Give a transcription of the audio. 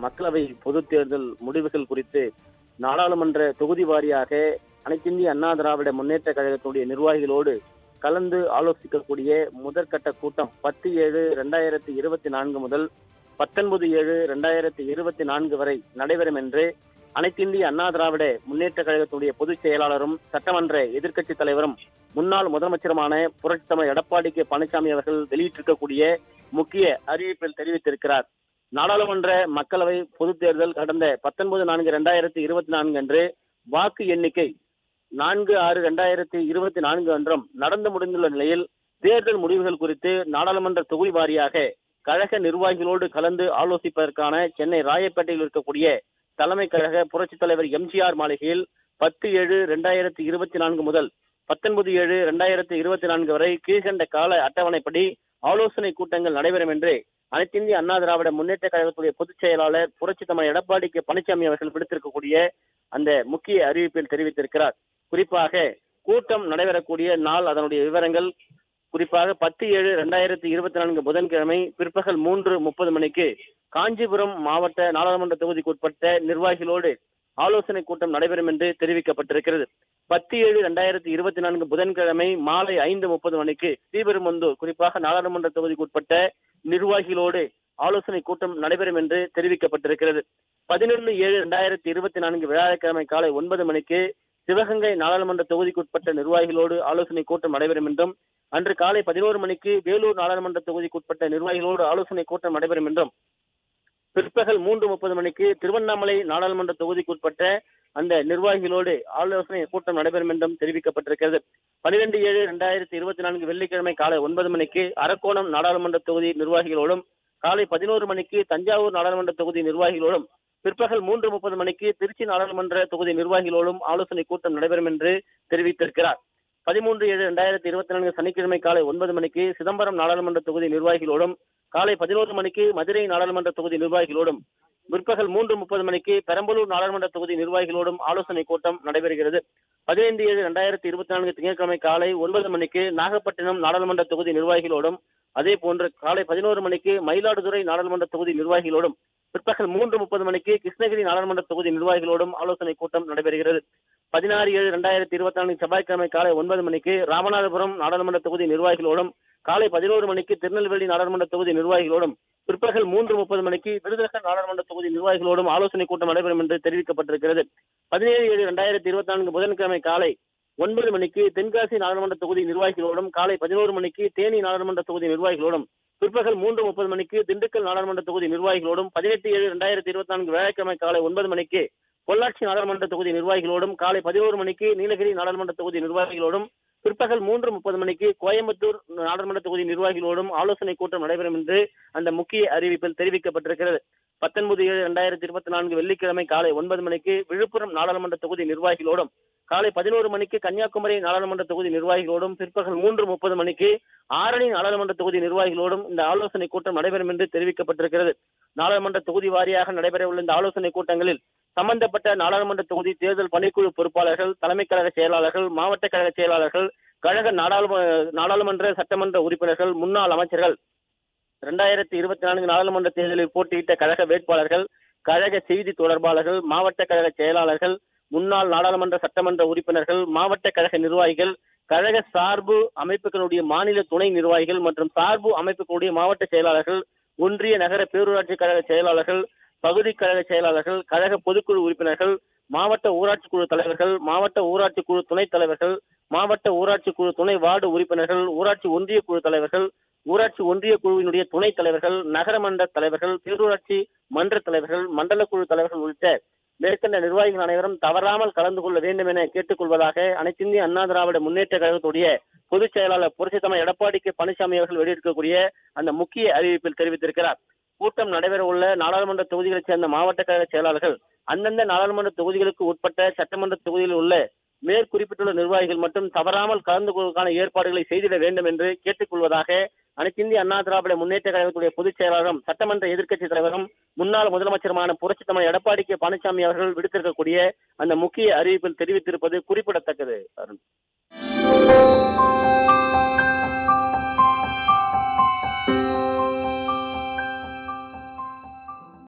மக்களவை பொதுத் தேர்தல் முடிவுகள் குறித்து நாடாளுமன்ற தொகுதி வாரியாக அனைத்திந்திய அண்ணா திராவிட முன்னேற்ற கழகத்துடைய நிர்வாகிகளோடு கலந்து ஆலோசிக்கக்கூடிய முதற்கட்ட கூட்டம் 10/7/2024 முதல் 19/7/2024 வரை நடைபெறும் என்று அனைத்திந்திய அண்ணா திராவிட முன்னேற்ற கழகத்துடைய பொதுச் செயலாளரும் சட்டமன்ற எதிர்க்கட்சித் தலைவரும் முன்னாள் முதலமைச்சருமான புரட்சித் தலைவர் எடப்பாடி கே பழனிசாமி அவர்கள் வெளியிட்டிருக்கக்கூடிய முக்கிய அறிவிப்பில் தெரிவித்திருக்கிறார். நாடாளுமன்ற மக்களவை பொதுத் தேர்தல் கடந்த 19/4/2024 அன்று வாக்கு எண்ணிக்கை 4/6/2024 அன்றும் நடந்து முடிந்துள்ள நிலையில் தேர்தல் முடிவுகள் குறித்து நாடாளுமன்ற தொகுதி வாரியாக கழக நிர்வாகிகளோடு கலந்து ஆலோசிப்பதற்கான சென்னை ராயப்பேட்டையில் இருக்கக்கூடிய தலைமை கழக புரட்சித் தலைவர் எம்ஜிஆர் மாளிகையில் 10/7/2024 முதல் 19/7/2024 வரை கீழ்கண்ட கால அட்டவணைப்படி ஆலோசனை கூட்டங்கள் நடைபெறும் என்று அனைத்திந்திய அண்ணா திராவிட முன்னேற்ற கழகத்துடைய பொதுச் செயலாளர் புரட்சித் தலைவர் எடப்பாடி கே பழனிசாமி அவர்கள் விடுத்திருக்கக்கூடிய அந்த முக்கிய அறிவிப்பில் தெரிவித்திருக்கிறார். குறிப்பாக கூட்டம் நடைபெறக்கூடிய நாள், அதனுடைய விவரங்கள் குறிப்பாக 10/7/2024 புதன்கிழமை பிற்பகல் 3:30 மணிக்கு காஞ்சிபுரம் மாவட்ட நாடாளுமன்ற தொகுதிக்கு உட்பட்ட நிர்வாகிகளோடு ஆலோசனை கூட்டம் நடைபெறும் என்று தெரிவிக்கப்பட்டிருக்கிறது. 10/7/2024 புதன்கிழமை மாலை 5:30 மணிக்கு ஸ்ரீபெரும்புதூர் குறிப்பாக நாடாளுமன்ற தொகுதிக்கு உட்பட்ட நிர்வாகிகளோடு ஆலோசனை கூட்டம் நடைபெறும் என்று தெரிவிக்கப்பட்டிருக்கிறது. 11/7/2024 வியாழக்கிழமை காலை 9 மணிக்கு சிவகங்கை நாடாளுமன்ற தொகுதிக்கு உட்பட்ட நிர்வாகிகளோடு ஆலோசனை கூட்டம் நடைபெறும் என்றும், அன்று காலை 11 மணிக்கு வேலூர் நாடாளுமன்ற தொகுதிக்கு உட்பட்ட நிர்வாகிகளோடு ஆலோசனை கூட்டம் நடைபெறும் என்றும், பிற்பகல் 3:30 மணிக்கு திருவண்ணாமலை நாடாளுமன்ற தொகுதிக்கு உட்பட்ட அந்த நிர்வாகிகளோடு ஆலோசனை கூட்டம் நடைபெறும் என்றும் தெரிவிக்கப்பட்டிருக்கிறது. 12/7/2024 வெள்ளிக்கிழமை காலை 9 மணிக்கு அரக்கோணம் நாடாளுமன்ற தொகுதி நிர்வாகிகளோடும், காலை 11 மணிக்கு தஞ்சாவூர் நாடாளுமன்ற தொகுதி நிர்வாகிகளோடும், பிற்பகல் 3:30 மணிக்கு திருச்சி நாடாளுமன்ற தொகுதி நிர்வாகிகளோடும் ஆலோசனை கூட்டம் நடைபெறும் என்று தெரிவித்திருக்கிறார். 13/7/2024 சனிக்கிழமை காலை 9 மணிக்கு சிதம்பரம் நாடாளுமன்ற தொகுதி நிர்வாகிகளோடும், காலை 11 மணிக்கு மதுரை நாடாளுமன்ற தொகுதி நிர்வாகிகளோடும், பிற்பகல் 3:30 மணிக்கு பெரம்பலூர் நாடாளுமன்ற தொகுதி நிர்வாகிகளோடும் ஆலோசனை கூட்டம் நடைபெறுகிறது. 15/7/2024 திங்கட்கிழமை காலை 9 மணிக்கு நாகப்பட்டினம் நாடாளுமன்ற தொகுதி நிர்வாகிகளோடும், அதே போன்று காலை 11 மணிக்கு மயிலாடுதுறை நாடாளுமன்ற தொகுதி நிர்வாகிகளோடும், பிற்பகல் 3:30 மணிக்கு கிருஷ்ணகிரி நாடாளுமன்ற தொகுதி நிர்வாகிகளோடும் ஆலோசனை கூட்டம் நடைபெறுகிறது. 16/7/2024 செவ்வாய்க்கிழமை காலை 9 மணிக்கு ராமநாதபுரம் நாடாளுமன்ற தொகுதி நிர்வாகிகளோடும், காலை 11 மணிக்கு திருநெல்வேலி நாடாளுமன்ற தொகுதி நிர்வாகிகளோடும், பிற்பகல் 3:30 மணிக்கு விருதுநகர் நாடாளுமன்ற தொகுதி நிர்வாகிகளோடும் ஆலோசனை கூட்டம் நடைபெறும் என்று தெரிவிக்கப்பட்டிருக்கிறது. 17/7/2024 புதன்கிழமை காலை 9 மணிக்கு தென்காசி நாடாளுமன்ற தொகுதி நிர்வாகிகளோடும், காலை 11 மணிக்கு தேனி நாடாளுமன்ற தொகுதி நிர்வாகிகளோடும், பிற்பகல் 3:30 மணிக்கு திண்டுக்கல் நாடாளுமன்ற தொகுதி நிர்வாகிகளோடும், 18/7/2024 வியாழக்கிழமை காலை 9 மணிக்கு பொள்ளாச்சி நாடாளுமன்ற தொகுதி நிர்வாகிகளோடும், காலை 11 மணிக்கு நீலகிரி நாடாளுமன்ற தொகுதி நிர்வாகிகளோடும், பிற்பகல் 3:30 மணிக்கு கோயம்புத்தூர் நாடாளுமன்ற தொகுதி நிர்வாகிகளோடும் ஆலோசனை கூட்டம் நடைபெறும் என்று அந்த முக்கிய அறிவிப்பில் தெரிவிக்கப்பட்டிருக்கிறது. 19/7/2024 வெள்ளிக்கிழமை காலை 9 மணிக்கு விழுப்புரம் நாடாளுமன்ற தொகுதி நிர்வாகிகளோடும், காலை 11 மணிக்கு கன்னியாகுமரி நாடாளுமன்ற தொகுதி நிர்வாகிகளோடும், பிற்பகல் 3:30 மணிக்கு ஆரணி நாடாளுமன்ற தொகுதி நிர்வாகிகளோடும் இந்த ஆலோசனை கூட்டம் நடைபெறும் என்று தெரிவிக்கப்பட்டிருக்கிறது. நாடாளுமன்ற தொகுதி வாரியாக நடைபெறவுள்ள இந்த ஆலோசனை கூட்டங்களில் சம்பந்தப்பட்ட நாடாளுமன்ற தொகுதி தேர்தல் பணிக்குழு பொறுப்பாளர்கள், தலைமை கழக செயலாளர்கள், மாவட்ட கழக செயலாளர்கள், கழக நாடாளுமன்ற சட்டமன்ற உறுப்பினர்கள், முன்னாள் அமைச்சர்கள், 2024 நாடாளுமன்ற தேர்தலில் போட்டியிட்ட கழக வேட்பாளர்கள், கழக செய்தி தொடர்பாளர்கள், மாவட்ட கழக செயலாளர்கள், முன்னாள் நாடாளுமன்ற சட்டமன்ற உறுப்பினர்கள், மாவட்ட கழக நிர்வாகிகள், கழக சார்பு அமைப்புகளுடைய மாநில துணை நிர்வாகிகள் மற்றும் சார்பு அமைப்புகளுடைய மாவட்ட செயலாளர்கள், ஒன்றிய நகர பேரூராட்சி கழக செயலாளர்கள், பகுதி கழக செயலாளர்கள், கழக பொதுக்குழு உறுப்பினர்கள், மாவட்ட ஊராட்சி குழு தலைவர்கள், மாவட்ட ஊராட்சி குழு துணைத் தலைவர்கள், மாவட்ட ஊராட்சி குழு துணை வார்டு உறுப்பினர்கள், ஊராட்சி ஒன்றிய குழு தலைவர்கள், ஊராட்சி ஒன்றிய குழுவினுடைய துணைத் தலைவர்கள், நகரமன்ற தலைவர்கள், பேரூராட்சி மன்ற தலைவர்கள், மண்டல குழு தலைவர்கள் உள்ளிட்ட மேற்கண்ட நிர்வாகிகள் அனைவரும் தவறாமல் கலந்து கொள்ள வேண்டும் என கேட்டுக்கொள்வதாக அனைத்திந்திய அண்ணா திராவிட முன்னேற்ற கழகத்துடைய பொதுச் செயலாளர் புரட்சித் தலைவர் எடப்பாடி கே பழனிசாமி அவர்கள் வெளியிட்டிருக்கக்கூடிய அந்த முக்கிய அறிவிப்பில் தெரிவித்திருக்கிறார். கூட்டம் நடைபெற உள்ள நாடாளுமன்ற தொகுதிகளைச் சேர்ந்த மாவட்ட கழக செயலாளர்கள் அந்தந்த நாடாளுமன்ற தொகுதிகளுக்கு உட்பட்ட சட்டமன்ற தொகுதியில் உள்ள மேற்குறிப்பிட்டுள்ள நிர்வாகிகள் மட்டும் தவறாமல் கலந்து கொள்வதற்கான ஏற்பாடுகளை செய்திட வேண்டும் என்று கேட்டுக்கொள்வதாக அனைத்திந்திய அண்ணா திராவிட முன்னேற்ற கழகத்துடைய பொதுச் செயலாளரும் சட்டமன்ற எதிர்க்கட்சி தலைவரும் முன்னாள் முதலமைச்சருமான புரட்சித் தலைவர் எடப்பாடி கே பழனிசாமி அவர்கள் விடுத்திருக்கக்கூடிய அந்த முக்கிய அறிவிப்பில் தெரிவித்திருப்பது குறிப்பிடத்தக்கது.